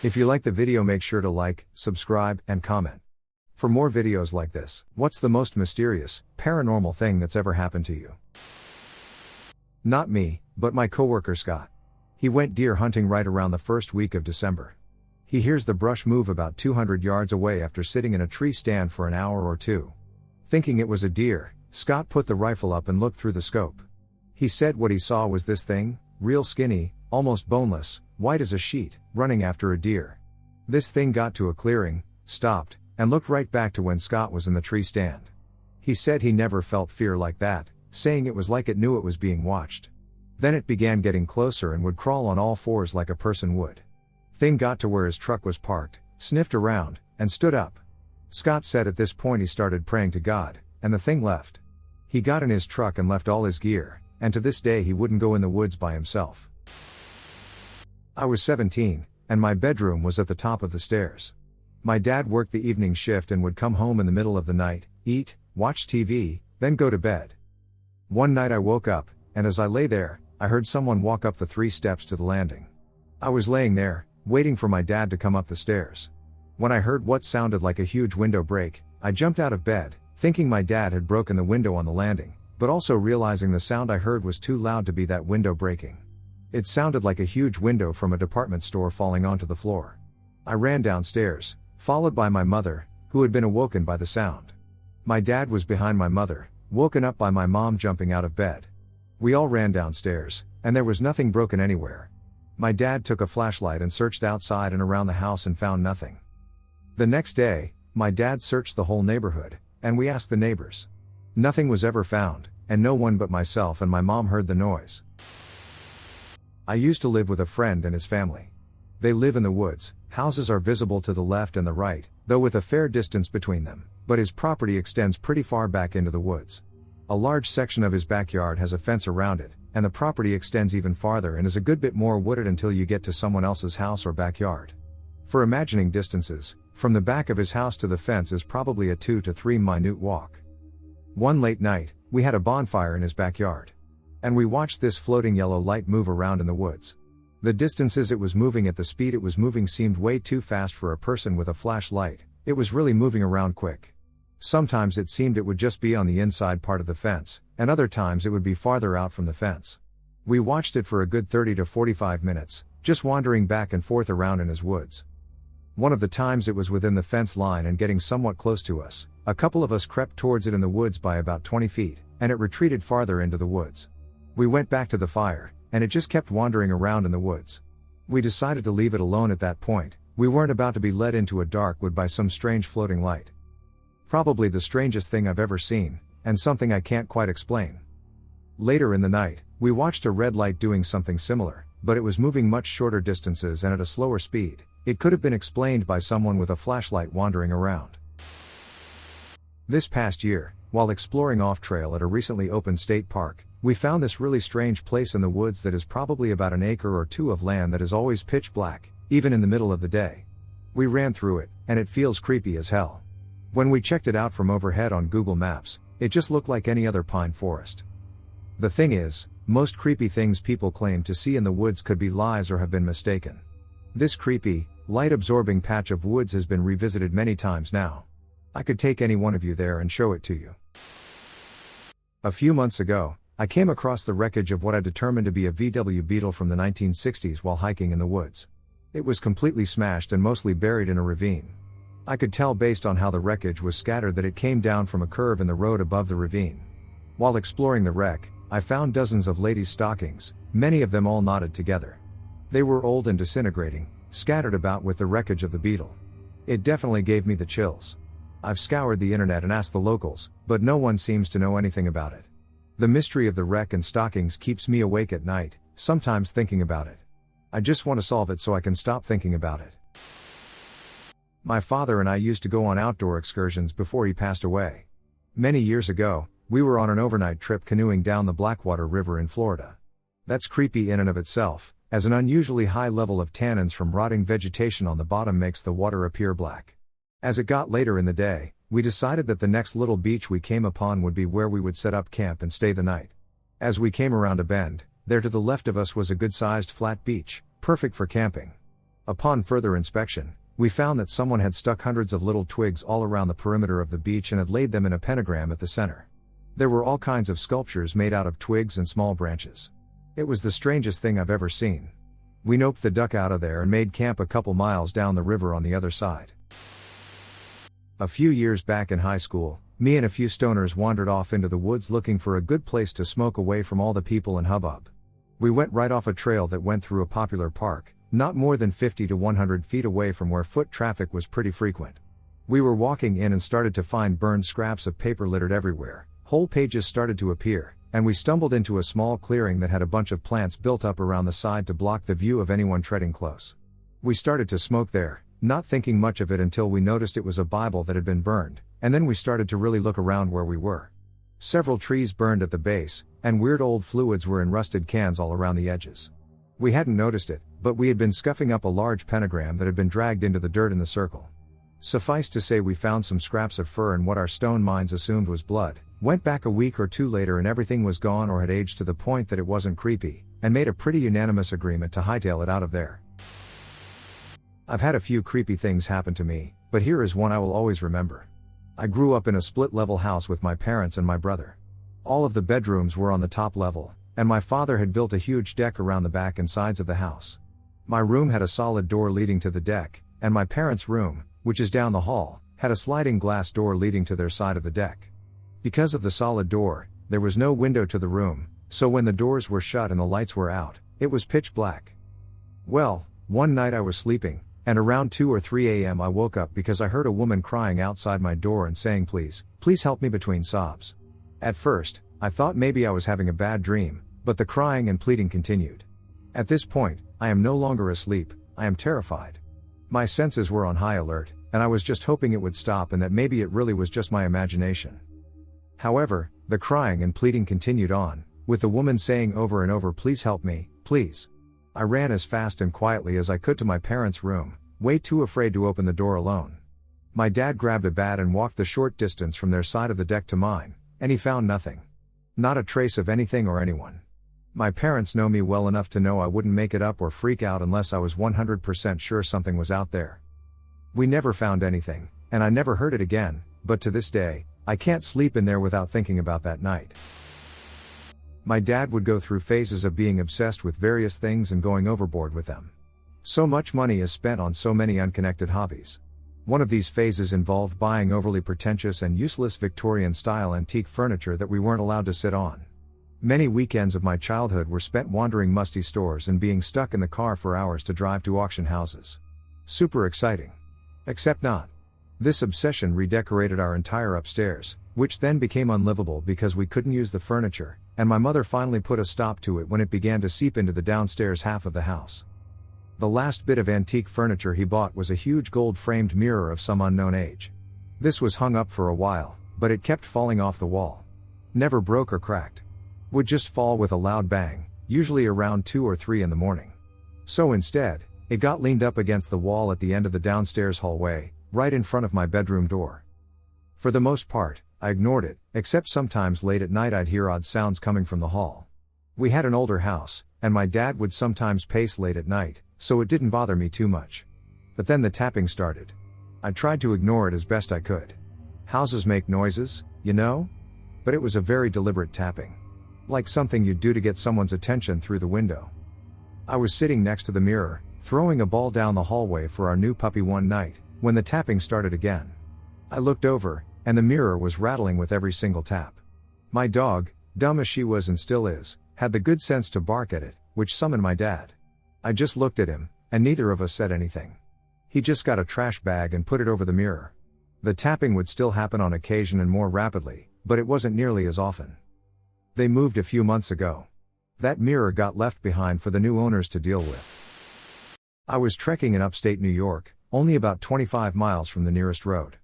If you like the video, make sure to like, subscribe, and comment. For more videos like this. What's the most mysterious, paranormal thing that's ever happened to you? Not me, but my coworker Scott. He went deer hunting right around the first week of December. He hears the brush move about 200 yards away after sitting in a tree stand for an hour or two. Thinking it was a deer, Scott put the rifle up and looked through the scope. He said what he saw was this thing, real skinny, almost boneless, white as a sheet, running after a deer. This thing got to a clearing, stopped, and looked right back to when Scott was in the tree stand. He said he never felt fear like that, saying it was like it knew it was being watched. Then it began getting closer and would crawl on all fours like a person would. Thing got to where his truck was parked, sniffed around, and stood up. Scott said at this point he started praying to God, and the thing left. He got in his truck and left all his gear, and to this day he wouldn't go in the woods by himself. I was 17, and my bedroom was at the top of the stairs. My dad worked the evening shift and would come home in the middle of the night, eat, watch TV, then go to bed. One night I woke up, and as I lay there, I heard someone walk up the 3 steps to the landing. I was laying there, waiting for my dad to come up the stairs. When I heard what sounded like a huge window break, I jumped out of bed, thinking my dad had broken the window on the landing, but also realizing the sound I heard was too loud to be that window breaking. It sounded like a huge window from a department store falling onto the floor. I ran downstairs, followed by my mother, who had been awoken by the sound. My dad was behind my mother, woken up by my mom jumping out of bed. We all ran downstairs, and there was nothing broken anywhere. My dad took a flashlight and searched outside and around the house and found nothing. The next day, my dad searched the whole neighborhood, and we asked the neighbors. Nothing was ever found, and no one but myself and my mom heard the noise. I used to live with a friend and his family. They live in the woods, houses are visible to the left and the right, though with a fair distance between them, but his property extends pretty far back into the woods. A large section of his backyard has a fence around it, and the property extends even farther and is a good bit more wooded until you get to someone else's house or backyard. For imagining distances, from the back of his house to the fence is probably a 2 to 3 minute walk. One late night, we had a bonfire in his backyard. And we watched this floating yellow light move around in the woods. The distances it was moving at the speed it was moving seemed way too fast for a person with a flashlight. It was really moving around quick. Sometimes it seemed it would just be on the inside part of the fence, and other times it would be farther out from the fence. We watched it for a good 30 to 45 minutes, just wandering back and forth around in his woods. One of the times it was within the fence line and getting somewhat close to us. A couple of us crept towards it in the woods by about 20 feet, and it retreated farther into the woods. We went back to the fire, and it just kept wandering around in the woods. We decided to leave it alone at that point. We weren't about to be led into a dark wood by some strange floating light. Probably the strangest thing I've ever seen, and something I can't quite explain. Later in the night, we watched a red light doing something similar, but it was moving much shorter distances and at a slower speed. It could have been explained by someone with a flashlight wandering around. This past year, while exploring off-trail at a recently opened state park, we found this really strange place in the woods that is probably about an acre or 2 of land that is always pitch black, even in the middle of the day. We ran through it, and it feels creepy as hell. When we checked it out from overhead on Google Maps, it just looked like any other pine forest. The thing is, most creepy things people claim to see in the woods could be lies or have been mistaken. This creepy, light-absorbing patch of woods has been revisited many times now. I could take any one of you there and show it to you. A few months ago, I came across the wreckage of what I determined to be a VW Beetle from the 1960s while hiking in the woods. It was completely smashed and mostly buried in a ravine. I could tell based on how the wreckage was scattered that it came down from a curve in the road above the ravine. While exploring the wreck, I found dozens of ladies' stockings, many of them all knotted together. They were old and disintegrating, scattered about with the wreckage of the Beetle. It definitely gave me the chills. I've scoured the internet and asked the locals, but no one seems to know anything about it. The mystery of the wreck and stockings keeps me awake at night, sometimes thinking about it. I just want to solve it so I can stop thinking about it. My father and I used to go on outdoor excursions before he passed away. Many years ago, we were on an overnight trip canoeing down the Blackwater River in Florida. That's creepy in and of itself, as an unusually high level of tannins from rotting vegetation on the bottom makes the water appear black. As it got later in the day, we decided that the next little beach we came upon would be where we would set up camp and stay the night. As we came around a bend, there to the left of us was a good-sized flat beach, perfect for camping. Upon further inspection, we found that someone had stuck hundreds of little twigs all around the perimeter of the beach and had laid them in a pentagram at the center. There were all kinds of sculptures made out of twigs and small branches. It was the strangest thing I've ever seen. We noped the duck out of there and made camp a couple miles down the river on the other side. A few years back in high school, me and a few stoners wandered off into the woods looking for a good place to smoke away from all the people and hubbub. We went right off a trail that went through a popular park, not more than 50 to 100 feet away from where foot traffic was pretty frequent. We were walking in and started to find burned scraps of paper littered everywhere, whole pages started to appear, and we stumbled into a small clearing that had a bunch of plants built up around the side to block the view of anyone treading close. We started to smoke there, not thinking much of it until we noticed it was a Bible that had been burned, and then we started to really look around where we were. Several trees burned at the base, and weird old fluids were in rusted cans all around the edges. We hadn't noticed it, but we had been scuffing up a large pentagram that had been dragged into the dirt in the circle. Suffice to say we found some scraps of fur and what our stone minds assumed was blood, went back a week or two later and everything was gone or had aged to the point that it wasn't creepy, and made a pretty unanimous agreement to hightail it out of there. I've had a few creepy things happen to me, but here is one I will always remember. I grew up in a split-level house with my parents and my brother. All of the bedrooms were on the top level, and my father had built a huge deck around the back and sides of the house. My room had a solid door leading to the deck, and my parents' room, which is down the hall, had a sliding glass door leading to their side of the deck. Because of the solid door, there was no window to the room, so when the doors were shut and the lights were out, it was pitch black. Well, one night I was sleeping, and around 2 or 3 a.m. I woke up because I heard a woman crying outside my door and saying please help me between sobs. At first, I thought maybe I was having a bad dream, but the crying and pleading continued. At this point, I am no longer asleep, I am terrified. My senses were on high alert, and I was just hoping it would stop and that maybe it really was just my imagination. However, the crying and pleading continued on, with the woman saying over and over please help me, please. I ran as fast and quietly as I could to my parents' room, way too afraid to open the door alone. My dad grabbed a bat and walked the short distance from their side of the deck to mine, and he found nothing. Not a trace of anything or anyone. My parents know me well enough to know I wouldn't make it up or freak out unless I was 100% sure something was out there. We never found anything, and I never heard it again, but to this day, I can't sleep in there without thinking about that night. My dad would go through phases of being obsessed with various things and going overboard with them. So much money is spent on so many unconnected hobbies. One of these phases involved buying overly pretentious and useless Victorian-style antique furniture that we weren't allowed to sit on. Many weekends of my childhood were spent wandering musty stores and being stuck in the car for hours to drive to auction houses. Super exciting. Except not. This obsession redecorated our entire upstairs, which then became unlivable because we couldn't use the furniture, and my mother finally put a stop to it when it began to seep into the downstairs half of the house. The last bit of antique furniture he bought was a huge gold-framed mirror of some unknown age. This was hung up for a while, but it kept falling off the wall. Never broke or cracked. Would just fall with a loud bang, usually around 2 or 3 in the morning. So instead, it got leaned up against the wall at the end of the downstairs hallway, right in front of my bedroom door. For the most part, I ignored it, except sometimes late at night I'd hear odd sounds coming from the hall. We had an older house, and my dad would sometimes pace late at night, so it didn't bother me too much. But then the tapping started. I tried to ignore it as best I could. Houses make noises, you know? But it was a very deliberate tapping. Like something you'd do to get someone's attention through the window. I was sitting next to the mirror, throwing a ball down the hallway for our new puppy one night, when the tapping started again. I looked over, and the mirror was rattling with every single tap. My dog, dumb as she was and still is, had the good sense to bark at it, which summoned my dad. I just looked at him, and neither of us said anything. He just got a trash bag and put it over the mirror. The tapping would still happen on occasion and more rapidly, but it wasn't nearly as often. They moved a few months ago. That mirror got left behind for the new owners to deal with. I was trekking in upstate New York, only about 25 miles from the nearest road.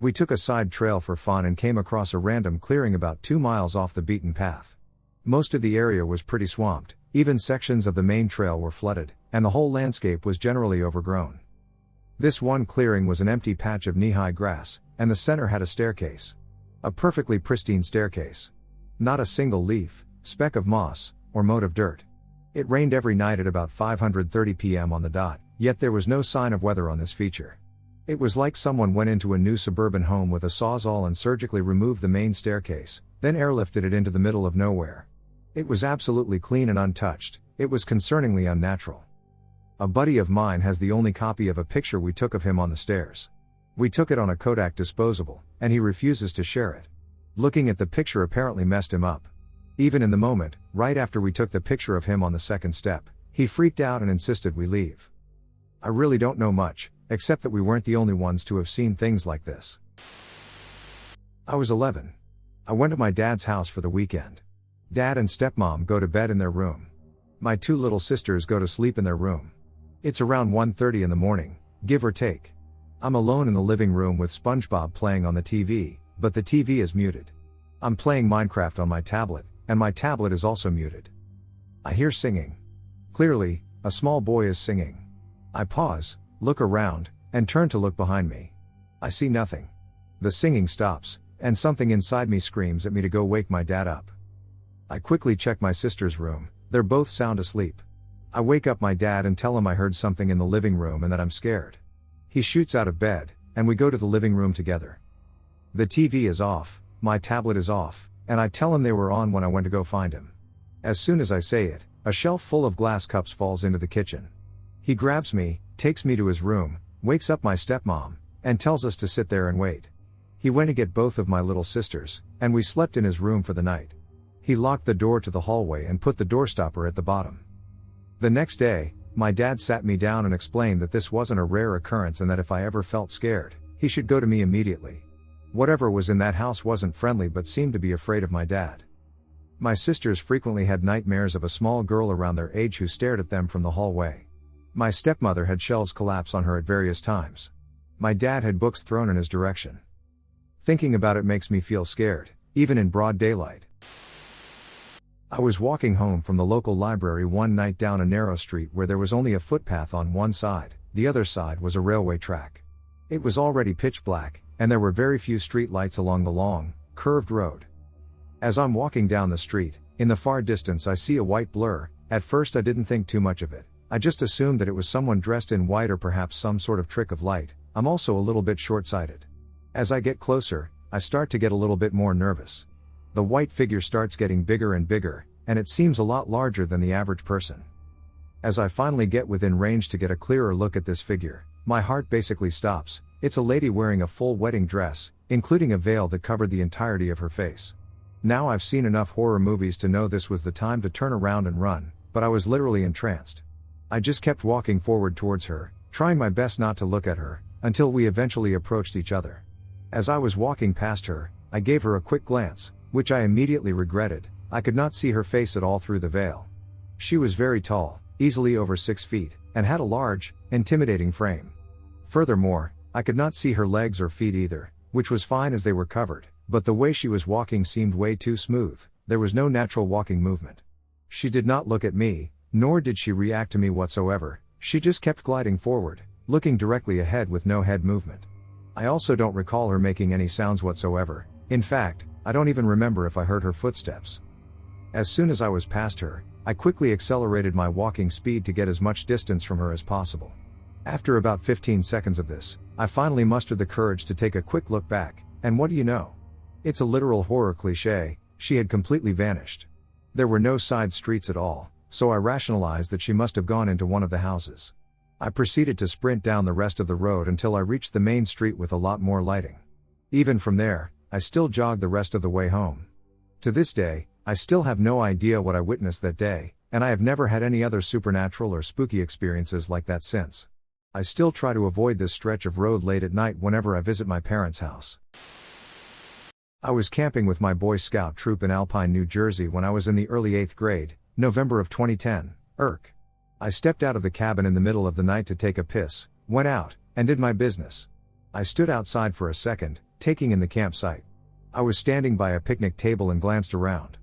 We took a side trail for fun and came across a random clearing about 2 miles off the beaten path. Most of the area was pretty swamped, even sections of the main trail were flooded, and the whole landscape was generally overgrown. This one clearing was an empty patch of knee-high grass, and the center had a staircase. A perfectly pristine staircase. Not a single leaf, speck of moss, or mote of dirt. It rained every night at about 5:30 p.m. on the dot, yet there was no sign of weather on this feature. It was like someone went into a new suburban home with a sawzall and surgically removed the main staircase, then airlifted it into the middle of nowhere. It was absolutely clean and untouched. It was concerningly unnatural. A buddy of mine has the only copy of a picture we took of him on the stairs. We took it on a Kodak disposable, and he refuses to share it. Looking at the picture apparently messed him up. Even in the moment, right after we took the picture of him on the second step, he freaked out and insisted we leave. I really don't know much, except that we weren't the only ones to have seen things like this. I was 11. I went to my dad's house for the weekend. Dad and stepmom go to bed in their room. My two little sisters go to sleep in their room. It's around 1:30 in the morning, give or take. I'm alone in the living room with SpongeBob playing on the TV, but the TV is muted. I'm playing Minecraft on my tablet, and my tablet is also muted. I hear singing. Clearly, a small boy is singing. I pause, look around, and turn to look behind me. I see nothing. The singing stops, and something inside me screams at me to go wake my dad up. I quickly check my sister's room, they're both sound asleep. I wake up my dad and tell him I heard something in the living room and that I'm scared. He shoots out of bed, and we go to the living room together. The TV is off, my tablet is off, and I tell him they were on when I went to go find him. As soon as I say it, a shelf full of glass cups falls into the kitchen. He grabs me, takes me to his room, wakes up my stepmom, and tells us to sit there and wait. He went to get both of my little sisters, and we slept in his room for the night. He locked the door to the hallway and put the doorstopper at the bottom. The next day, my dad sat me down and explained that this wasn't a rare occurrence and that if I ever felt scared, he should go to me immediately. Whatever was in that house wasn't friendly but seemed to be afraid of my dad. My sisters frequently had nightmares of a small girl around their age who stared at them from the hallway. My stepmother had shelves collapse on her at various times. My dad had books thrown in his direction. Thinking about it makes me feel scared, even in broad daylight. I was walking home from the local library one night down a narrow street where there was only a footpath on one side, the other side was a railway track. It was already pitch black, and there were very few street lights along the long, curved road. As I'm walking down the street, in the far distance I see a white blur. At first I didn't think too much of it, I just assumed that it was someone dressed in white or perhaps some sort of trick of light. I'm also a little bit short-sighted. As I get closer, I start to get a little bit more nervous. The white figure starts getting bigger and bigger, and it seems a lot larger than the average person. As I finally get within range to get a clearer look at this figure, my heart basically stops. It's a lady wearing a full wedding dress, including a veil that covered the entirety of her face. Now I've seen enough horror movies to know this was the time to turn around and run, but I was literally entranced. I just kept walking forward towards her, trying my best not to look at her, until we eventually approached each other. As I was walking past her, I gave her a quick glance, which I immediately regretted. I could not see her face at all through the veil. She was very tall, easily over 6 feet, and had a large, intimidating frame. Furthermore, I could not see her legs or feet either, which was fine as they were covered, but the way she was walking seemed way too smooth. There was no natural walking movement. She did not look at me, nor did she react to me whatsoever. She just kept gliding forward, looking directly ahead with no head movement. I also don't recall her making any sounds whatsoever. In fact, I don't even remember if I heard her footsteps. As soon as I was past her, I quickly accelerated my walking speed to get as much distance from her as possible. After about 15 seconds of this, I finally mustered the courage to take a quick look back, and what do you know? It's a literal horror cliché, she had completely vanished. There were no side streets at all, so I rationalized that she must have gone into one of the houses. I proceeded to sprint down the rest of the road until I reached the main street with a lot more lighting. Even from there, I still jogged the rest of the way home. To this day, I still have no idea what I witnessed that day, and I have never had any other supernatural or spooky experiences like that since. I still try to avoid this stretch of road late at night whenever I visit my parents' house. I was camping with my Boy Scout troop in Alpine, New Jersey when I was in the early 8th grade, November of 2010, Irk. I stepped out of the cabin in the middle of the night to take a piss, went out, and did my business. I stood outside for a second, taking in the campsite. I was standing by a picnic table and glanced around.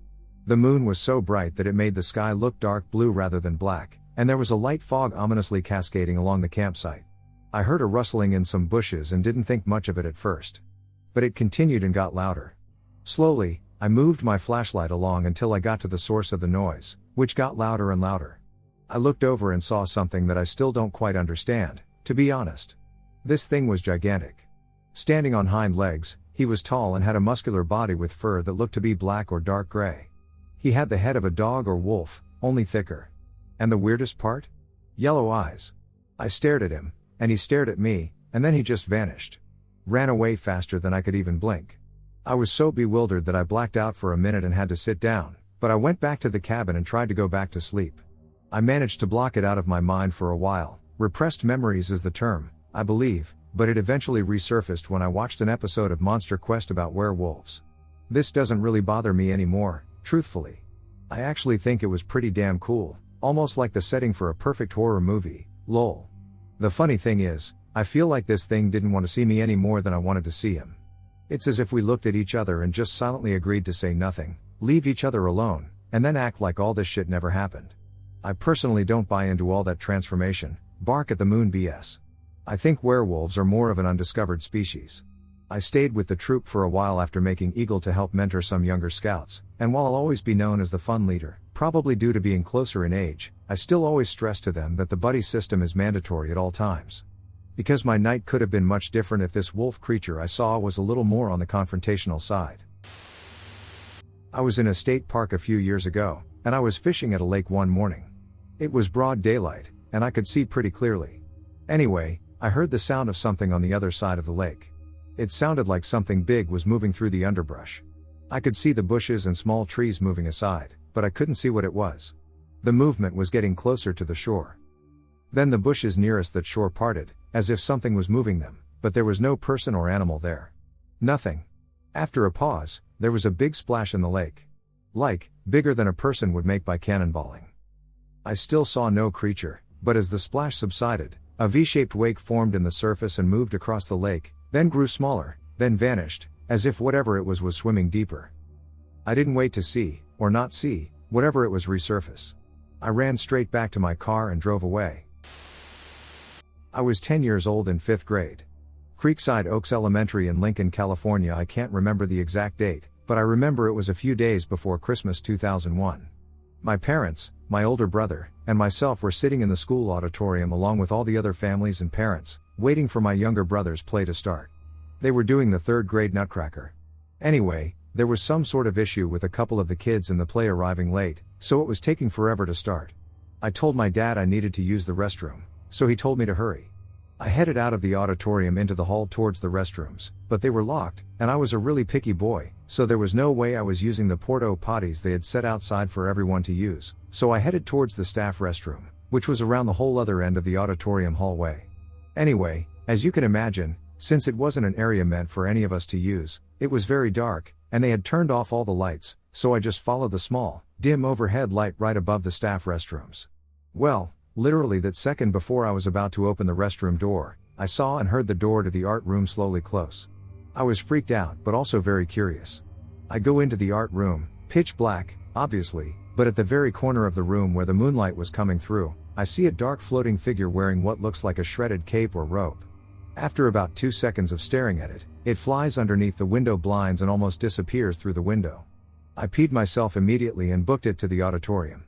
The moon was so bright that it made the sky look dark blue rather than black, and there was a light fog ominously cascading along the campsite. I heard a rustling in some bushes and didn't think much of it at first. But it continued and got louder. Slowly, I moved my flashlight along until I got to the source of the noise, which got louder and louder. I looked over and saw something that I still don't quite understand, to be honest. This thing was gigantic. Standing on hind legs, he was tall and had a muscular body with fur that looked to be black or dark gray. He had the head of a dog or wolf, only thicker. And the weirdest part? Yellow eyes. I stared at him, and he stared at me, and then he just vanished. Ran away faster than I could even blink. I was so bewildered that I blacked out for a minute and had to sit down, but I went back to the cabin and tried to go back to sleep. I managed to block it out of my mind for a while. Repressed memories is the term, I believe, but it eventually resurfaced when I watched an episode of Monster Quest about werewolves. This doesn't really bother me anymore, truthfully. I actually think it was pretty damn cool, almost like the setting for a perfect horror movie, lol. The funny thing is, I feel like this thing didn't want to see me any more than I wanted to see him. It's as if we looked at each other and just silently agreed to say nothing, leave each other alone, and then act like all this shit never happened. I personally don't buy into all that transformation, bark at the moon BS. I think werewolves are more of an undiscovered species. I stayed with the troop for a while after making Eagle to help mentor some younger scouts, and while I'll always be known as the fun leader, probably due to being closer in age, I still always stress to them that the buddy system is mandatory at all times. Because my night could have been much different if this wolf creature I saw was a little more on the confrontational side. I was in a state park a few years ago, and I was fishing at a lake one morning. It was broad daylight, and I could see pretty clearly. Anyway, I heard the sound of something on the other side of the lake. It sounded like something big was moving through the underbrush. I could see the bushes and small trees moving aside, but I couldn't see what it was. The movement was getting closer to the shore. Then the bushes nearest that shore parted, as if something was moving them, but there was no person or animal there. Nothing. After a pause, there was a big splash in the lake. Like, bigger than a person would make by cannonballing. I still saw no creature, but as the splash subsided, a V-shaped wake formed in the surface and moved across the lake, then grew smaller, then vanished, as if whatever it was swimming deeper. I didn't wait to see, or not see, whatever it was resurface. I ran straight back to my car and drove away. I was 10 years old in 5th grade. Creekside Oaks Elementary in Lincoln, California. I can't remember the exact date, but I remember it was a few days before Christmas 2001. My parents, my older brother, and myself were sitting in the school auditorium along with all the other families and parents, waiting for my younger brother's play to start. They were doing the 3rd grade Nutcracker. Anyway, there was some sort of issue with a couple of the kids in the play arriving late, so it was taking forever to start. I told my dad I needed to use the restroom, so he told me to hurry. I headed out of the auditorium into the hall towards the restrooms, but they were locked, and I was a really picky boy, so there was no way I was using the porta potties they had set outside for everyone to use, so I headed towards the staff restroom, which was around the whole other end of the auditorium hallway. Anyway, as you can imagine, since it wasn't an area meant for any of us to use, it was very dark, and they had turned off all the lights, so I just followed the small, dim overhead light right above the staff restrooms. Well, literally that second before I was about to open the restroom door, I saw and heard the door to the art room slowly close. I was freaked out but also very curious. I go into the art room, pitch black, obviously, but at the very corner of the room where the moonlight was coming through, I see a dark floating figure wearing what looks like a shredded cape or robe. After about 2 seconds of staring at it, it flies underneath the window blinds and almost disappears through the window. I peed myself immediately and booked it to the auditorium.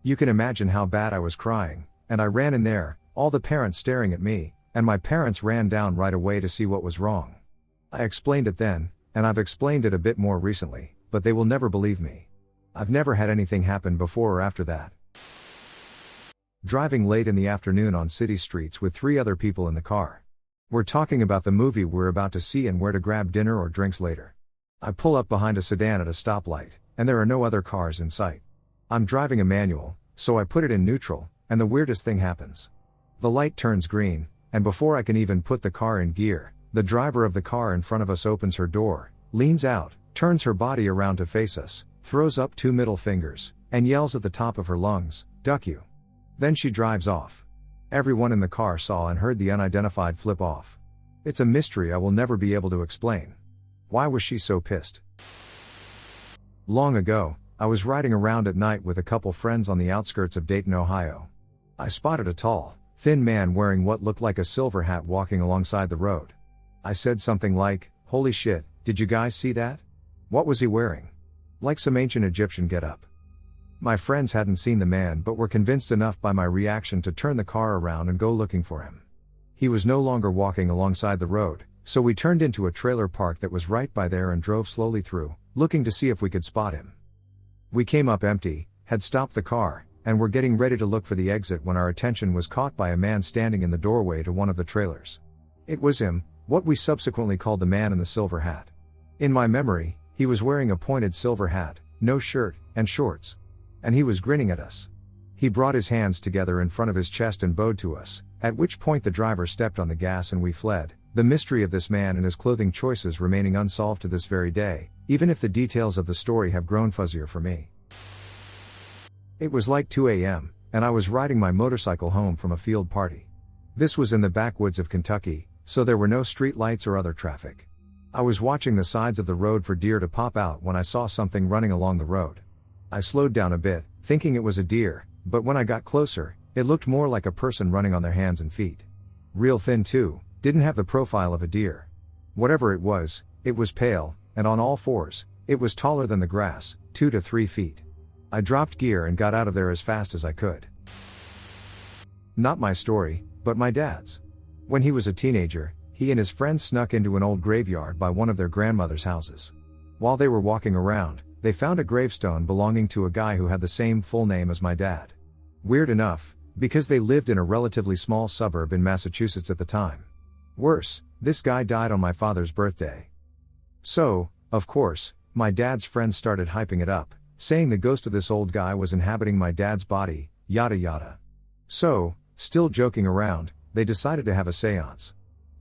You can imagine how bad I was crying, and I ran in there, all the parents staring at me, and my parents ran down right away to see what was wrong. I explained it then, and I've explained it a bit more recently, but they will never believe me. I've never had anything happen before or after that. Driving late in the afternoon on city streets with 3 other people in the car. We're talking about the movie we're about to see and where to grab dinner or drinks later. I pull up behind a sedan at a stoplight, and there are no other cars in sight. I'm driving a manual, so I put it in neutral, and the weirdest thing happens. The light turns green, and before I can even put the car in gear, the driver of the car in front of us opens her door, leans out, turns her body around to face us, throws up 2 middle fingers, and yells at the top of her lungs, "Duck you." Then she drives off. Everyone in the car saw and heard the unidentified flip off. It's a mystery I will never be able to explain. Why was she so pissed? Long ago, I was riding around at night with a couple friends on the outskirts of Dayton, Ohio. I spotted a tall, thin man wearing what looked like a silver hat walking alongside the road. I said something like, "Holy shit, did you guys see that? What was he wearing?" Like some ancient Egyptian get-up. My friends hadn't seen the man but were convinced enough by my reaction to turn the car around and go looking for him. He was no longer walking alongside the road, so we turned into a trailer park that was right by there and drove slowly through, looking to see if we could spot him. We came up empty, had stopped the car, and were getting ready to look for the exit when our attention was caught by a man standing in the doorway to one of the trailers. It was him, what we subsequently called the man in the silver hat. In my memory, he was wearing a pointed silver hat, no shirt, and shorts. And he was grinning at us. He brought his hands together in front of his chest and bowed to us, at which point the driver stepped on the gas and we fled, the mystery of this man and his clothing choices remaining unsolved to this very day, even if the details of the story have grown fuzzier for me. It was like 2 a.m., and I was riding my motorcycle home from a field party. This was in the backwoods of Kentucky, so there were no street lights or other traffic. I was watching the sides of the road for deer to pop out when I saw something running along the road. I slowed down a bit, thinking it was a deer, but when I got closer, it looked more like a person running on their hands and feet. Real thin too, didn't have the profile of a deer. Whatever it was pale, and on all fours. It was taller than the grass, 2 to 3 feet. I dropped gear and got out of there as fast as I could. Not my story, but my dad's. When he was a teenager, he and his friends snuck into an old graveyard by one of their grandmother's houses. While they were walking around, they found a gravestone belonging to a guy who had the same full name as my dad. Weird enough, because they lived in a relatively small suburb in Massachusetts at the time. Worse, this guy died on my father's birthday. So, of course, my dad's friends started hyping it up, saying the ghost of this old guy was inhabiting my dad's body, yada yada. So, still joking around, they decided to have a seance.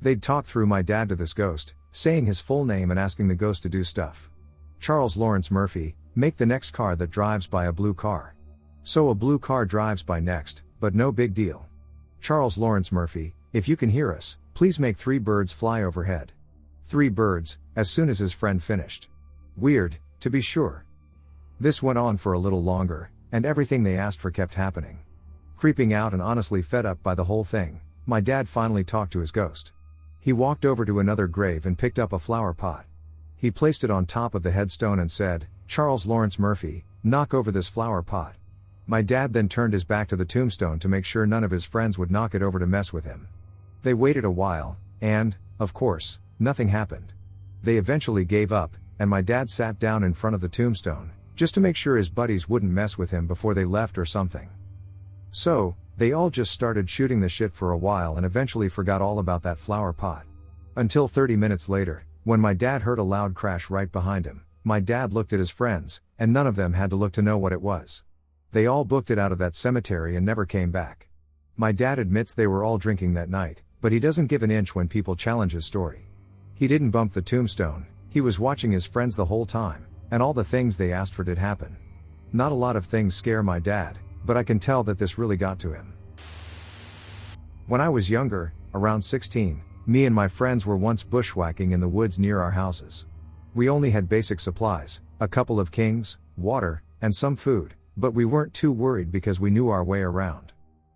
They'd talk through my dad to this ghost, saying his full name and asking the ghost to do stuff. Charles Lawrence Murphy, make the next car that drives by a blue car. So a blue car drives by next, but no big deal. Charles Lawrence Murphy, if you can hear us, please make 3 birds fly overhead. 3 birds, as soon as his friend finished. Weird, to be sure. This went on for a little longer, and everything they asked for kept happening. Creeping out and honestly fed up by the whole thing, my dad finally talked to his ghost. He walked over to another grave and picked up a flower pot. He placed it on top of the headstone and said, "Charles Lawrence Murphy, knock over this flower pot." My dad then turned his back to the tombstone to make sure none of his friends would knock it over to mess with him. They waited a while, and, of course, nothing happened. They eventually gave up, and my dad sat down in front of the tombstone, just to make sure his buddies wouldn't mess with him before they left or something. So, they all just started shooting the shit for a while and eventually forgot all about that flower pot. Until 30 minutes later, when my dad heard a loud crash right behind him, my dad looked at his friends, and none of them had to look to know what it was. They all booked it out of that cemetery and never came back. My dad admits they were all drinking that night, but he doesn't give an inch when people challenge his story. He didn't bump the tombstone, he was watching his friends the whole time, and all the things they asked for did happen. Not a lot of things scare my dad, but I can tell that this really got to him. When I was younger, around 16, me and my friends were once bushwhacking in the woods near our houses. We only had basic supplies, a couple of kings, water, and some food, but we weren't too worried because we knew our way around.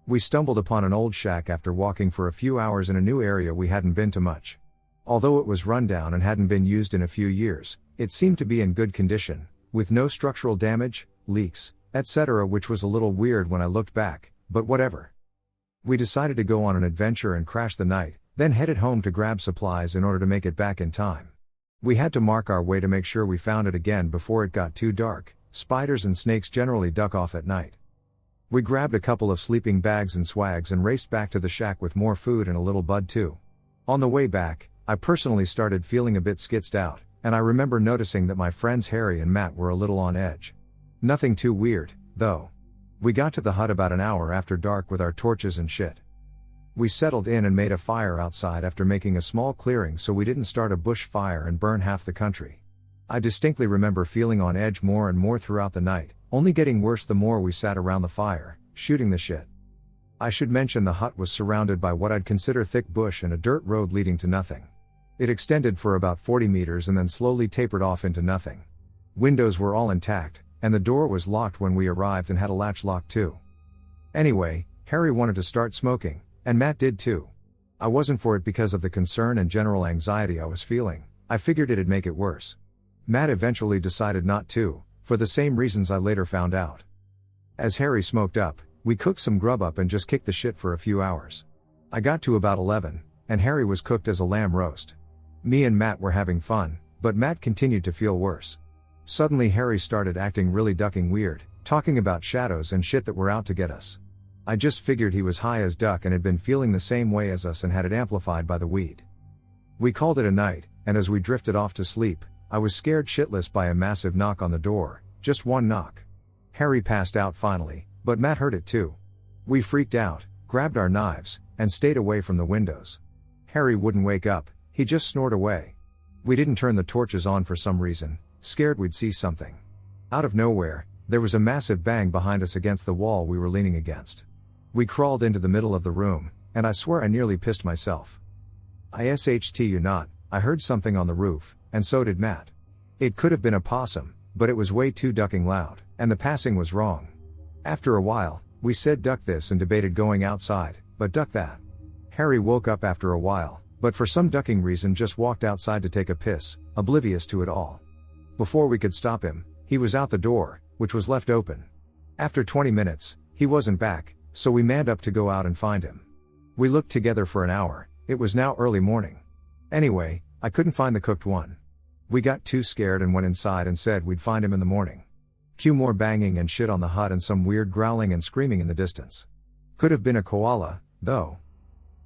We stumbled upon an old shack after walking for a few hours in a new area we hadn't been to much. Although it was run down and hadn't been used in a few years, it seemed to be in good condition, with no structural damage, leaks, etc., which was a little weird when I looked back, but whatever. We decided to go on an adventure and crash the night, then headed home to grab supplies in order to make it back in time. We had to mark our way to make sure we found it again before it got too dark. Spiders and snakes generally duck off at night. We grabbed a couple of sleeping bags and swags and raced back to the shack with more food and a little bud too. On the way back, I personally started feeling a bit skitzed out, and I remember noticing that my friends Harry and Matt were a little on edge. Nothing too weird, though. We got to the hut about an hour after dark with our torches and shit. We settled in and made a fire outside after making a small clearing so we didn't start a bush fire and burn half the country. I distinctly remember feeling on edge more and more throughout the night, only getting worse the more we sat around the fire, shooting the shit. I should mention the hut was surrounded by what I'd consider thick bush and a dirt road leading to nothing. It extended for about 40 meters and then slowly tapered off into nothing. Windows were all intact, and the door was locked when we arrived and had a latch lock too. Anyway, Harry wanted to start smoking, and Matt did too. I wasn't for it because of the concern and general anxiety I was feeling. I figured it'd make it worse. Matt eventually decided not to, for the same reasons I later found out. As Harry smoked up, we cooked some grub up and just kicked the shit for a few hours. I got to about 11, and Harry was cooked as a lamb roast. Me and Matt were having fun, but Matt continued to feel worse. Suddenly Harry started acting really ducking weird, talking about shadows and shit that were out to get us. I just figured he was high as duck and had been feeling the same way as us and had it amplified by the weed. We called it a night, and as we drifted off to sleep, I was scared shitless by a massive knock on the door, just one knock. Harry passed out finally, but Matt heard it too. We freaked out, grabbed our knives, and stayed away from the windows. Harry wouldn't wake up, he just snored away. We didn't turn the torches on for some reason, scared we'd see something. Out of nowhere, there was a massive bang behind us against the wall we were leaning against. We crawled into the middle of the room, and I swear I nearly pissed myself. I heard something on the roof, and so did Matt. It could have been a possum, but it was way too ducking loud, and the passing was wrong. After a while, we said duck this and debated going outside, but duck that. Harry woke up after a while, but for some ducking reason just walked outside to take a piss, oblivious to it all. Before we could stop him, he was out the door, which was left open. After 20 minutes, he wasn't back, so we manned up to go out and find him. We looked together for an hour, it was now early morning. Anyway, I couldn't find the cooked one. We got too scared and went inside and said we'd find him in the morning. Cue more banging and shit on the hut and some weird growling and screaming in the distance. Could have been a koala, though.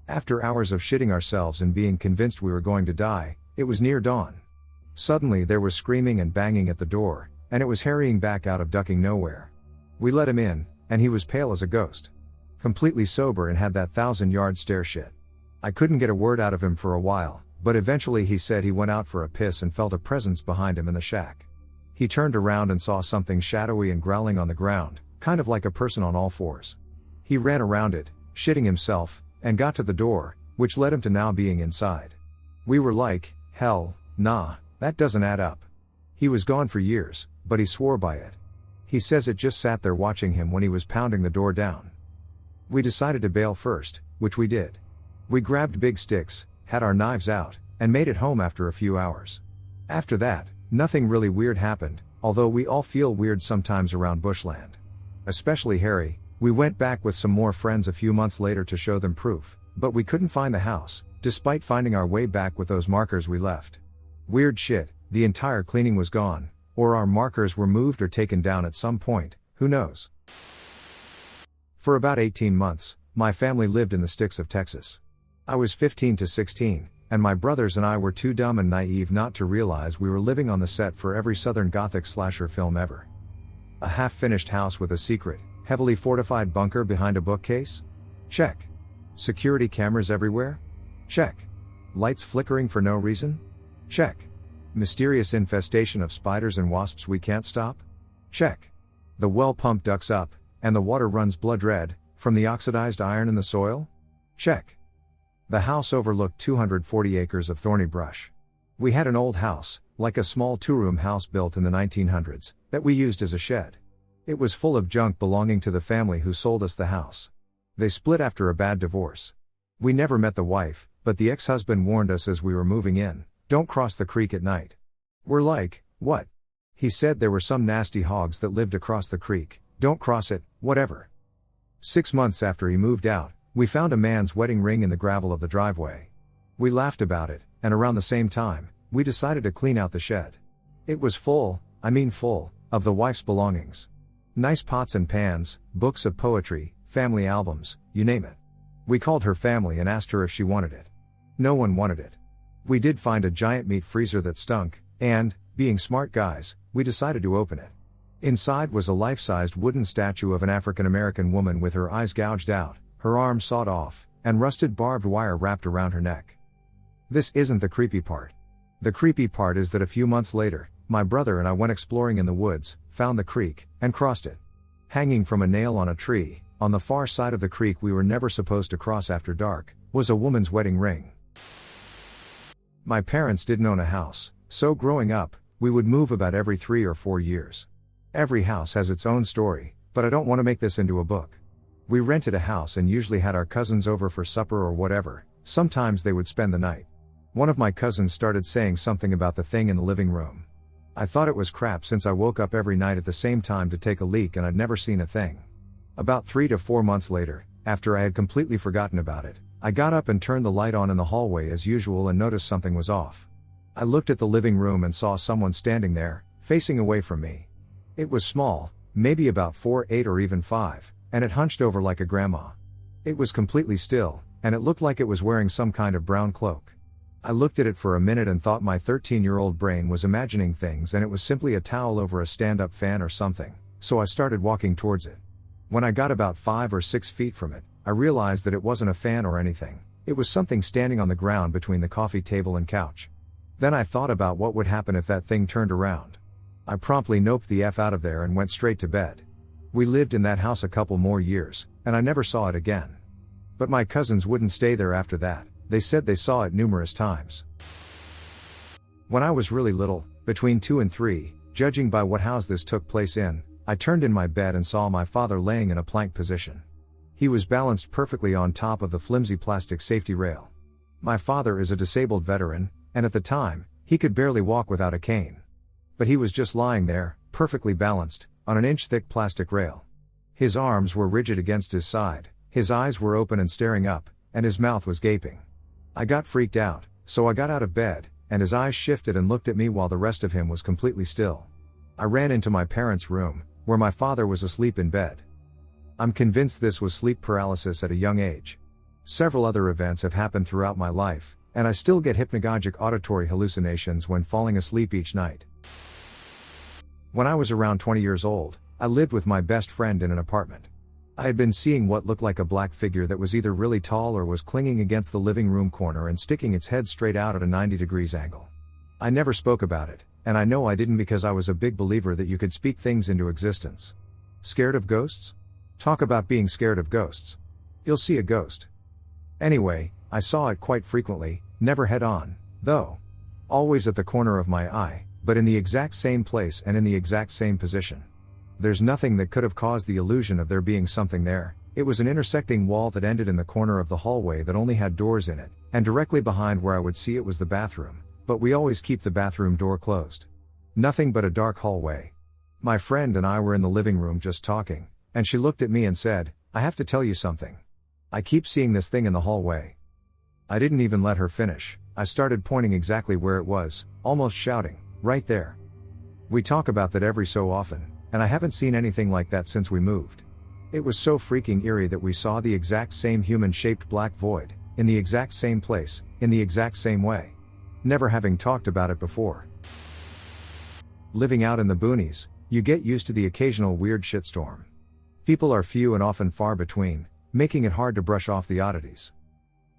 After hours of shitting ourselves and being convinced we were going to die, it was near dawn. Suddenly there was screaming and banging at the door, and it was harrying back out of ducking nowhere. We let him in, and he was pale as a ghost. Completely sober and had that 1,000-yard stare shit. I couldn't get a word out of him for a while, but eventually he said he went out for a piss and felt a presence behind him in the shack. He turned around and saw something shadowy and growling on the ground, kind of like a person on all fours. He ran around it, shitting himself, and got to the door, which led him to now being inside. We were like, hell, nah, that doesn't add up. He was gone for years, but he swore by it. He says it just sat there watching him when he was pounding the door down. We decided to bail first, which we did. We grabbed big sticks, had our knives out, and made it home after a few hours. After that, nothing really weird happened, although we all feel weird sometimes around bushland. Especially Harry. We went back with some more friends a few months later to show them proof, but we couldn't find the house, despite finding our way back with those markers we left. Weird shit, the entire cleaning was gone, or our markers were moved or taken down at some point, who knows. For about 18 months, my family lived in the sticks of Texas. I was 15 to 16, and my brothers and I were too dumb and naive not to realize we were living on the set for every Southern Gothic slasher film ever. A half-finished house with a secret, heavily fortified bunker behind a bookcase? Check. Security cameras everywhere? Check. Lights flickering for no reason? Check. Mysterious infestation of spiders and wasps we can't stop? Check. The well pump ducts up, and the water runs blood red, from the oxidized iron in the soil? Check. The house overlooked 240 acres of thorny brush. We had an old house, like a small two-room house built in the 1900s, that we used as a shed. It was full of junk belonging to the family who sold us the house. They split after a bad divorce. We never met the wife, but the ex-husband warned us as we were moving in, don't cross the creek at night. We're like, what? He said there were some nasty hogs that lived across the creek, don't cross it, whatever. 6 months after he moved out, we found a man's wedding ring in the gravel of the driveway. We laughed about it, and around the same time, we decided to clean out the shed. It was full, of the wife's belongings. Nice pots and pans, books of poetry, family albums, you name it. We called her family and asked her if she wanted it. No one wanted it. We did find a giant meat freezer that stunk, and, being smart guys, we decided to open it. Inside was a life-sized wooden statue of an African-American woman with her eyes gouged out, her arms sawed off, and rusted barbed wire wrapped around her neck. This isn't the creepy part. The creepy part is that a few months later, my brother and I went exploring in the woods, found the creek, and crossed it. Hanging from a nail on a tree, on the far side of the creek we were never supposed to cross after dark, was a woman's wedding ring. My parents didn't own a house, so growing up, we would move about every 3 or 4 years. Every house has its own story, but I don't want to make this into a book. We rented a house and usually had our cousins over for supper or whatever, sometimes they would spend the night. One of my cousins started saying something about the thing in the living room. I thought it was crap since I woke up every night at the same time to take a leak and I'd never seen a thing. About 3 to 4 months later, after I had completely forgotten about it, I got up and turned the light on in the hallway as usual and noticed something was off. I looked at the living room and saw someone standing there, facing away from me. It was small, maybe about 4'8" or even 5, and it hunched over like a grandma. It was completely still, and it looked like it was wearing some kind of brown cloak. I looked at it for a minute and thought my 13-year-old brain was imagining things and it was simply a towel over a stand-up fan or something, so I started walking towards it. When I got about 5 or 6 feet from it, I realized that it wasn't a fan or anything, it was something standing on the ground between the coffee table and couch. Then I thought about what would happen if that thing turned around. I promptly noped the F out of there and went straight to bed. We lived in that house a couple more years, and I never saw it again. But my cousins wouldn't stay there after that, they said they saw it numerous times. When I was really little, between 2 and 3, judging by what house this took place in, I turned in my bed and saw my father laying in a plank position. He was balanced perfectly on top of the flimsy plastic safety rail. My father is a disabled veteran, and at the time, he could barely walk without a cane. But he was just lying there, perfectly balanced, on an inch-thick plastic rail. His arms were rigid against his side, his eyes were open and staring up, and his mouth was gaping. I got freaked out, so I got out of bed, and his eyes shifted and looked at me while the rest of him was completely still. I ran into my parents' room, where my father was asleep in bed. I'm convinced this was sleep paralysis at a young age. Several other events have happened throughout my life, and I still get hypnagogic auditory hallucinations when falling asleep each night. When I was around 20 years old, I lived with my best friend in an apartment. I had been seeing what looked like a black figure that was either really tall or was clinging against the living room corner and sticking its head straight out at a 90 degrees angle. I never spoke about it, and I know I didn't because I was a big believer that you could speak things into existence. Scared of ghosts? Talk about being scared of ghosts. You'll see a ghost. Anyway, I saw it quite frequently, never head on, though. Always at the corner of my eye, but in the exact same place and in the exact same position. There's nothing that could have caused the illusion of there being something there. It was an intersecting wall that ended in the corner of the hallway that only had doors in it, and directly behind where I would see it was the bathroom, but we always keep the bathroom door closed. Nothing but a dark hallway. My friend and I were in the living room just talking, and she looked at me and said, "I have to tell you something. I keep seeing this thing in the hallway." I didn't even let her finish. I started pointing exactly where it was, almost shouting, "Right there." We talk about that every so often, and I haven't seen anything like that since we moved. It was so freaking eerie that we saw the exact same human-shaped black void, in the exact same place, in the exact same way. Never having talked about it before. Living out in the boonies, you get used to the occasional weird shitstorm. People are few and often far between, making it hard to brush off the oddities.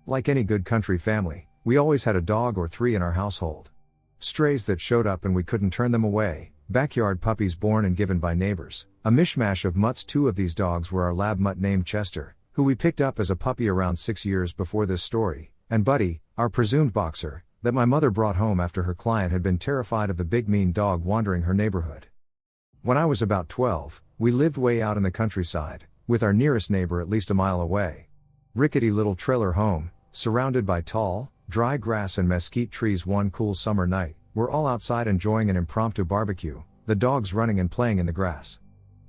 Like any good country family, we always had a dog or 3 in our household. Strays that showed up and we couldn't turn them away, backyard puppies born and given by neighbors, a mishmash of mutts. 2 of these dogs were our lab mutt named Chester, who we picked up as a puppy around 6 years before this story, and Buddy, our presumed boxer, that my mother brought home after her client had been terrified of the big mean dog wandering her neighborhood. When I was about 12, we lived way out in the countryside, with our nearest neighbor at least a mile away. Rickety little trailer home, surrounded by tall, dry grass and mesquite trees. One cool summer night, we're all outside enjoying an impromptu barbecue, the dogs running and playing in the grass.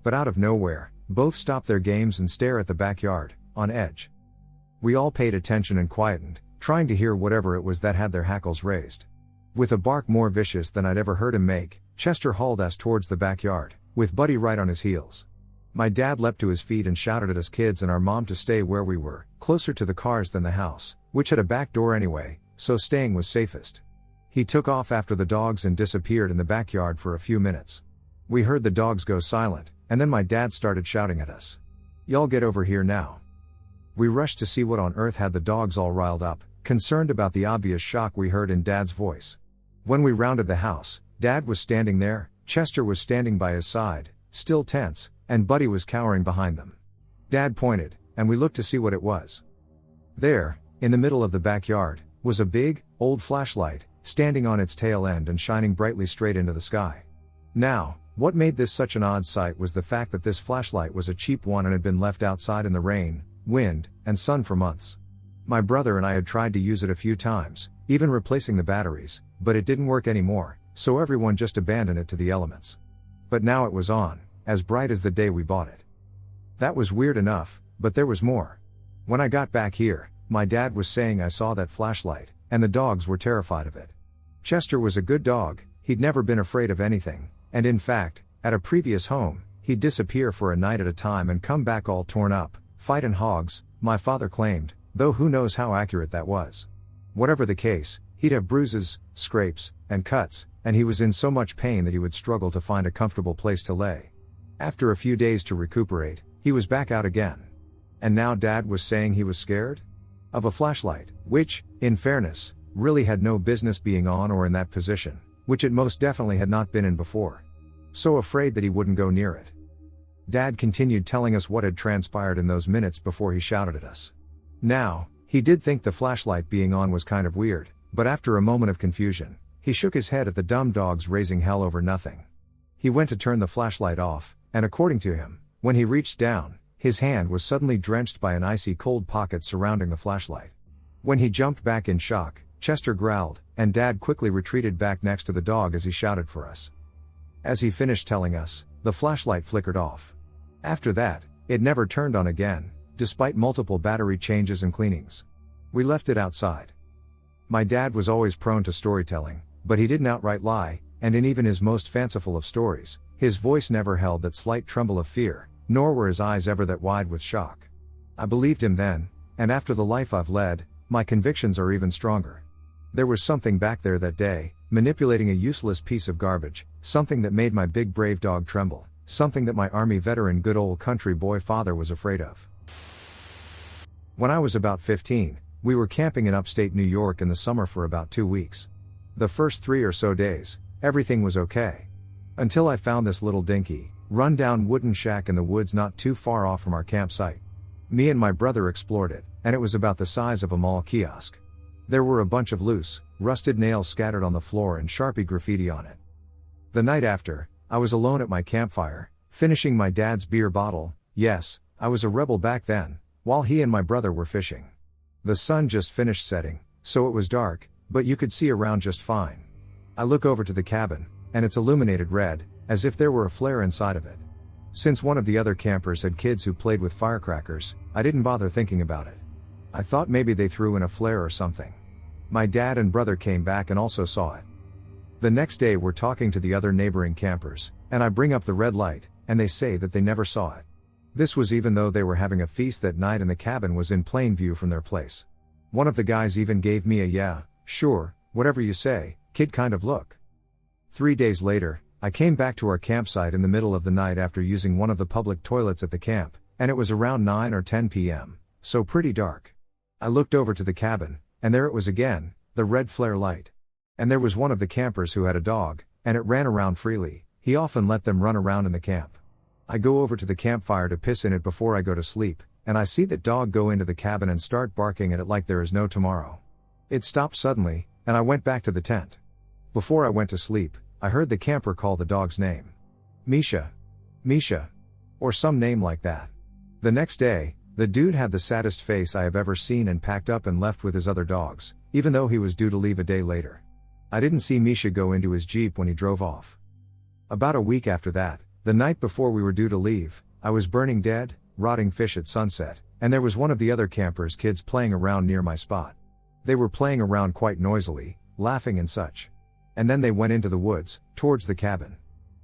But out of nowhere, both stop their games and stare at the backyard, on edge. We all paid attention and quietened, trying to hear whatever it was that had their hackles raised. With a bark more vicious than I'd ever heard him make, Chester hauled us towards the backyard, with Buddy right on his heels. My dad leapt to his feet and shouted at us kids and our mom to stay where we were, closer to the cars than the house, which had a back door anyway, so staying was safest. He took off after the dogs and disappeared in the backyard for a few minutes. We heard the dogs go silent, and then my dad started shouting at us. "Y'all get over here now." We rushed to see what on earth had the dogs all riled up, concerned about the obvious shock we heard in Dad's voice. When we rounded the house, Dad was standing there, Chester was standing by his side, still tense, and Buddy was cowering behind them. Dad pointed, and we looked to see what it was. There, in the middle of the backyard, was a big, old flashlight, standing on its tail end and shining brightly straight into the sky. Now, what made this such an odd sight was the fact that this flashlight was a cheap one and had been left outside in the rain, wind, and sun for months. My brother and I had tried to use it a few times, even replacing the batteries, but it didn't work anymore, so everyone just abandoned it to the elements. But now it was on, as bright as the day we bought it. That was weird enough, but there was more. When I got back here, my dad was saying I saw that flashlight, and the dogs were terrified of it. Chester was a good dog, he'd never been afraid of anything, and in fact, at a previous home, he'd disappear for a night at a time and come back all torn up, fightin' hogs, my father claimed, though who knows how accurate that was. Whatever the case, he'd have bruises, scrapes, and cuts, and he was in so much pain that he would struggle to find a comfortable place to lay. After a few days to recuperate, he was back out again. And now Dad was saying he was scared? Of a flashlight, which, in fairness, really had no business being on or in that position, which it most definitely had not been in before. So afraid that he wouldn't go near it. Dad continued telling us what had transpired in those minutes before he shouted at us. Now, he did think the flashlight being on was kind of weird, but after a moment of confusion, he shook his head at the dumb dogs raising hell over nothing. He went to turn the flashlight off, and according to him, when he reached down, his hand was suddenly drenched by an icy cold pocket surrounding the flashlight. When he jumped back in shock, Chester growled, and Dad quickly retreated back next to the dog as he shouted for us. As he finished telling us, the flashlight flickered off. After that, it never turned on again, despite multiple battery changes and cleanings. We left it outside. My dad was always prone to storytelling, but he didn't outright lie, and in even his most fanciful of stories, his voice never held that slight tremble of fear, nor were his eyes ever that wide with shock. I believed him then, and after the life I've led, my convictions are even stronger. There was something back there that day, manipulating a useless piece of garbage, something that made my big brave dog tremble, something that my army veteran good old country boy father was afraid of. When I was about 15, we were camping in upstate New York in the summer for about 2 weeks. The first 3 or so days, everything was okay. Until I found this little dinky, run-down wooden shack in the woods not too far off from our campsite. Me and my brother explored it, and it was about the size of a mall kiosk. There were a bunch of loose, rusted nails scattered on the floor and Sharpie graffiti on it. The night after, I was alone at my campfire, finishing my dad's beer bottle. Yes, I was a rebel back then, while he and my brother were fishing. The sun just finished setting, so it was dark, but you could see around just fine. I look over to the cabin, and it's illuminated red, as if there were a flare inside of it. Since one of the other campers had kids who played with firecrackers, I didn't bother thinking about it. I thought maybe they threw in a flare or something. My dad and brother came back and also saw it. The next day we're talking to the other neighboring campers, and I bring up the red light, and they say that they never saw it. This was even though they were having a feast that night and the cabin was in plain view from their place. One of the guys even gave me a yeah, sure, whatever you say, kid kind of look. 3 days later, I came back to our campsite in the middle of the night after using one of the public toilets at the camp, and it was around 9 or 10 p.m., so pretty dark. I looked over to the cabin, and there it was again, the red flare light. And there was one of the campers who had a dog, and it ran around freely. He often let them run around in the camp. I go over to the campfire to piss in it before I go to sleep, and I see that dog go into the cabin and start barking at it like there is no tomorrow. It stopped suddenly, and I went back to the tent. Before I went to sleep, I heard the camper call the dog's name. Misha. Misha. Or some name like that. The next day, the dude had the saddest face I have ever seen and packed up and left with his other dogs, even though he was due to leave a day later. I didn't see Misha go into his Jeep when he drove off. About a week after that, the night before we were due to leave, I was burning dead, rotting fish at sunset, and there was one of the other campers' kids playing around near my spot. They were playing around quite noisily, laughing and such. And then they went into the woods, towards the cabin.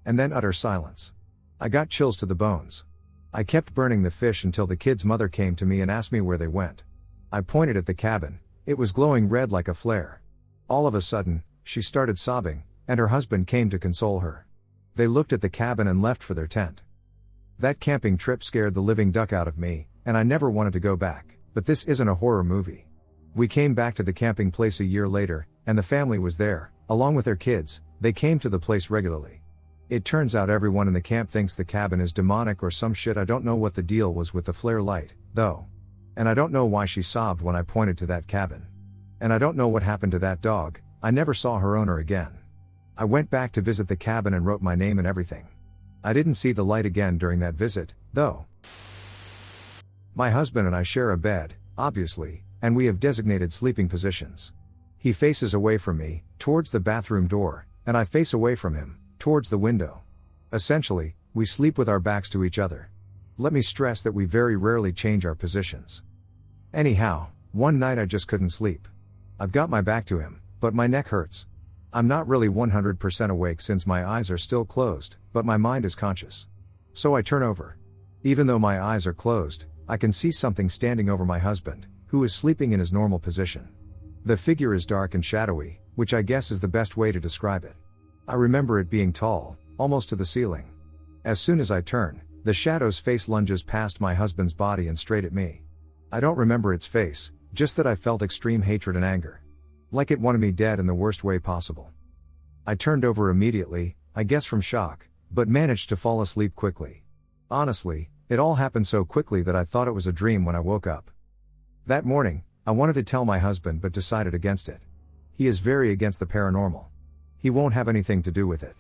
And then utter silence. I got chills to the bones. I kept burning the fish until the kid's mother came to me and asked me where they went. I pointed at the cabin. It was glowing red like a flare. All of a sudden, she started sobbing, and her husband came to console her. They looked at the cabin and left for their tent. That camping trip scared the living duck out of me, and I never wanted to go back, but this isn't a horror movie. We came back to the camping place a year later, and the family was there, along with their kids. They came to the place regularly. It turns out everyone in the camp thinks the cabin is demonic or some shit. I don't know what the deal was with the flare light, though. And I don't know why she sobbed when I pointed to that cabin. And I don't know what happened to that dog. I never saw her owner again. I went back to visit the cabin and wrote my name and everything. I didn't see the light again during that visit, though. My husband and I share a bed, obviously, and we have designated sleeping positions. He faces away from me, towards the bathroom door, and I face away from him, towards the window. Essentially, we sleep with our backs to each other. Let me stress that we very rarely change our positions. Anyhow, one night I just couldn't sleep. I've got my back to him, but my neck hurts. I'm not really 100% awake since my eyes are still closed, but my mind is conscious. So I turn over. Even though my eyes are closed, I can see something standing over my husband, who is sleeping in his normal position. The figure is dark and shadowy, which I guess is the best way to describe it. I remember it being tall, almost to the ceiling. As soon as I turn, the shadow's face lunges past my husband's body and straight at me. I don't remember its face, just that I felt extreme hatred and anger. Like it wanted me dead in the worst way possible. I turned over immediately, I guess from shock, but managed to fall asleep quickly. Honestly, it all happened so quickly that I thought it was a dream when I woke up. That morning, I wanted to tell my husband but decided against it. He is very against the paranormal. He won't have anything to do with it.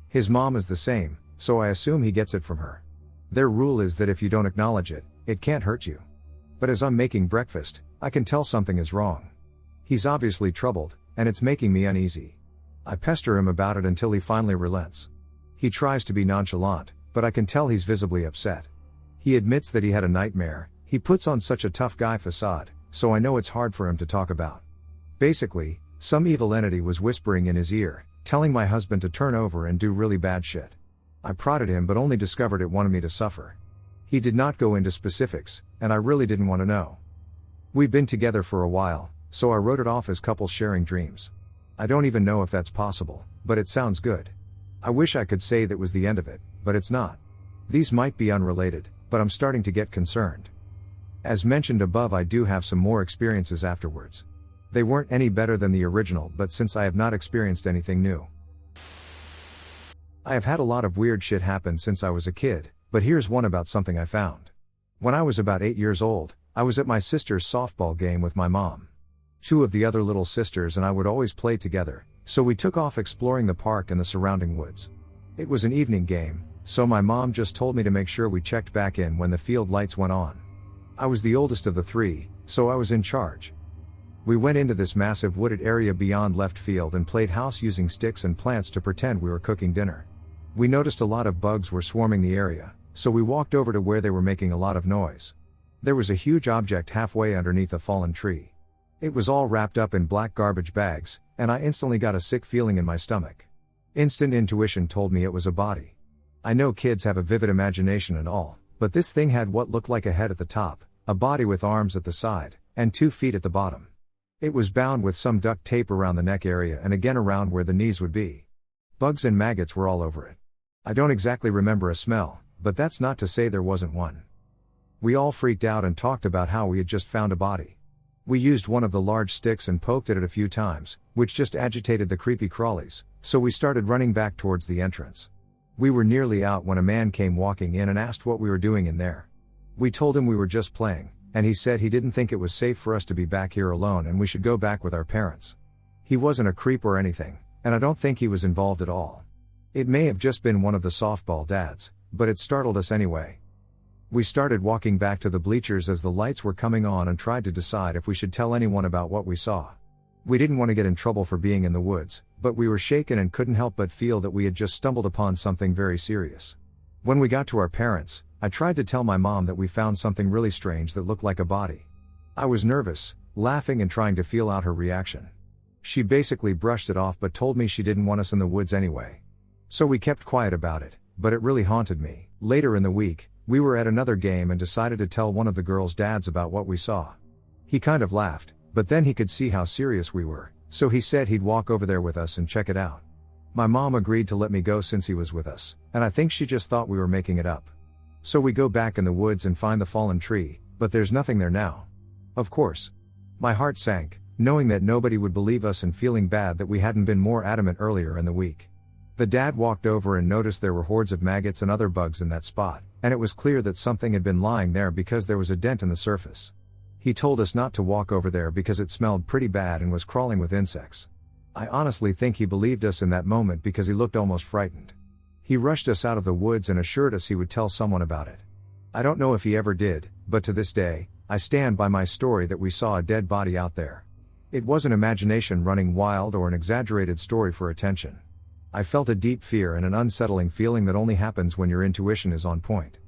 His mom is the same, so I assume he gets it from her. Their rule is that if you don't acknowledge it, it can't hurt you. But as I'm making breakfast, I can tell something is wrong. He's obviously troubled, and it's making me uneasy. I pester him about it until he finally relents. He tries to be nonchalant, but I can tell he's visibly upset. He admits that he had a nightmare. He puts on such a tough guy facade, so I know it's hard for him to talk about. Basically, some evil entity was whispering in his ear, telling my husband to turn over and do really bad shit. I prodded him but only discovered it wanted me to suffer. He did not go into specifics, and I really didn't want to know. We've been together for a while, so I wrote it off as couples sharing dreams. I don't even know if that's possible, but it sounds good. I wish I could say that was the end of it, but it's not. These might be unrelated, but I'm starting to get concerned. As mentioned above, I do have some more experiences afterwards. They weren't any better than the original, but since I have not experienced anything new. I have had a lot of weird shit happen since I was a kid, but here's one about something I found. When I was about 8 years old, I was at my sister's softball game with my mom. 2 of the other little sisters and I would always play together, so we took off exploring the park and the surrounding woods. It was an evening game, so my mom just told me to make sure we checked back in when the field lights went on. I was the oldest of the 3, so I was in charge. We went into this massive wooded area beyond left field and played house using sticks and plants to pretend we were cooking dinner. We noticed a lot of bugs were swarming the area, so we walked over to where they were making a lot of noise. There was a huge object halfway underneath a fallen tree. It was all wrapped up in black garbage bags, and I instantly got a sick feeling in my stomach. Instant intuition told me it was a body. I know kids have a vivid imagination and all, but this thing had what looked like a head at the top, a body with arms at the side, and 2 feet at the bottom. It was bound with some duct tape around the neck area and again around where the knees would be. Bugs and maggots were all over it. I don't exactly remember a smell, but that's not to say there wasn't one. We all freaked out and talked about how we had just found a body. We used one of the large sticks and poked at it a few times, which just agitated the creepy crawlies, so we started running back towards the entrance. We were nearly out when a man came walking in and asked what we were doing in there. We told him we were just playing, and he said he didn't think it was safe for us to be back here alone and we should go back with our parents. He wasn't a creep or anything, and I don't think he was involved at all. It may have just been one of the softball dads, but it startled us anyway. We started walking back to the bleachers as the lights were coming on and tried to decide if we should tell anyone about what we saw. We didn't want to get in trouble for being in the woods, but we were shaken and couldn't help but feel that we had just stumbled upon something very serious. When we got to our parents, I tried to tell my mom that we found something really strange that looked like a body. I was nervous, laughing and trying to feel out her reaction. She basically brushed it off but told me she didn't want us in the woods anyway. So we kept quiet about it, but it really haunted me. Later in the week, we were at another game and decided to tell one of the girls' dads about what we saw. He kind of laughed, but then he could see how serious we were, so he said he'd walk over there with us and check it out. My mom agreed to let me go since he was with us, and I think she just thought we were making it up. So we go back in the woods and find the fallen tree, but there's nothing there now. Of course. My heart sank, knowing that nobody would believe us and feeling bad that we hadn't been more adamant earlier in the week. The dad walked over and noticed there were hordes of maggots and other bugs in that spot, and it was clear that something had been lying there because there was a dent in the surface. He told us not to walk over there because it smelled pretty bad and was crawling with insects. I honestly think he believed us in that moment because he looked almost frightened. He rushed us out of the woods and assured us he would tell someone about it. I don't know if he ever did, but to this day, I stand by my story that we saw a dead body out there. It wasn't imagination running wild or an exaggerated story for attention. I felt a deep fear and an unsettling feeling that only happens when your intuition is on point.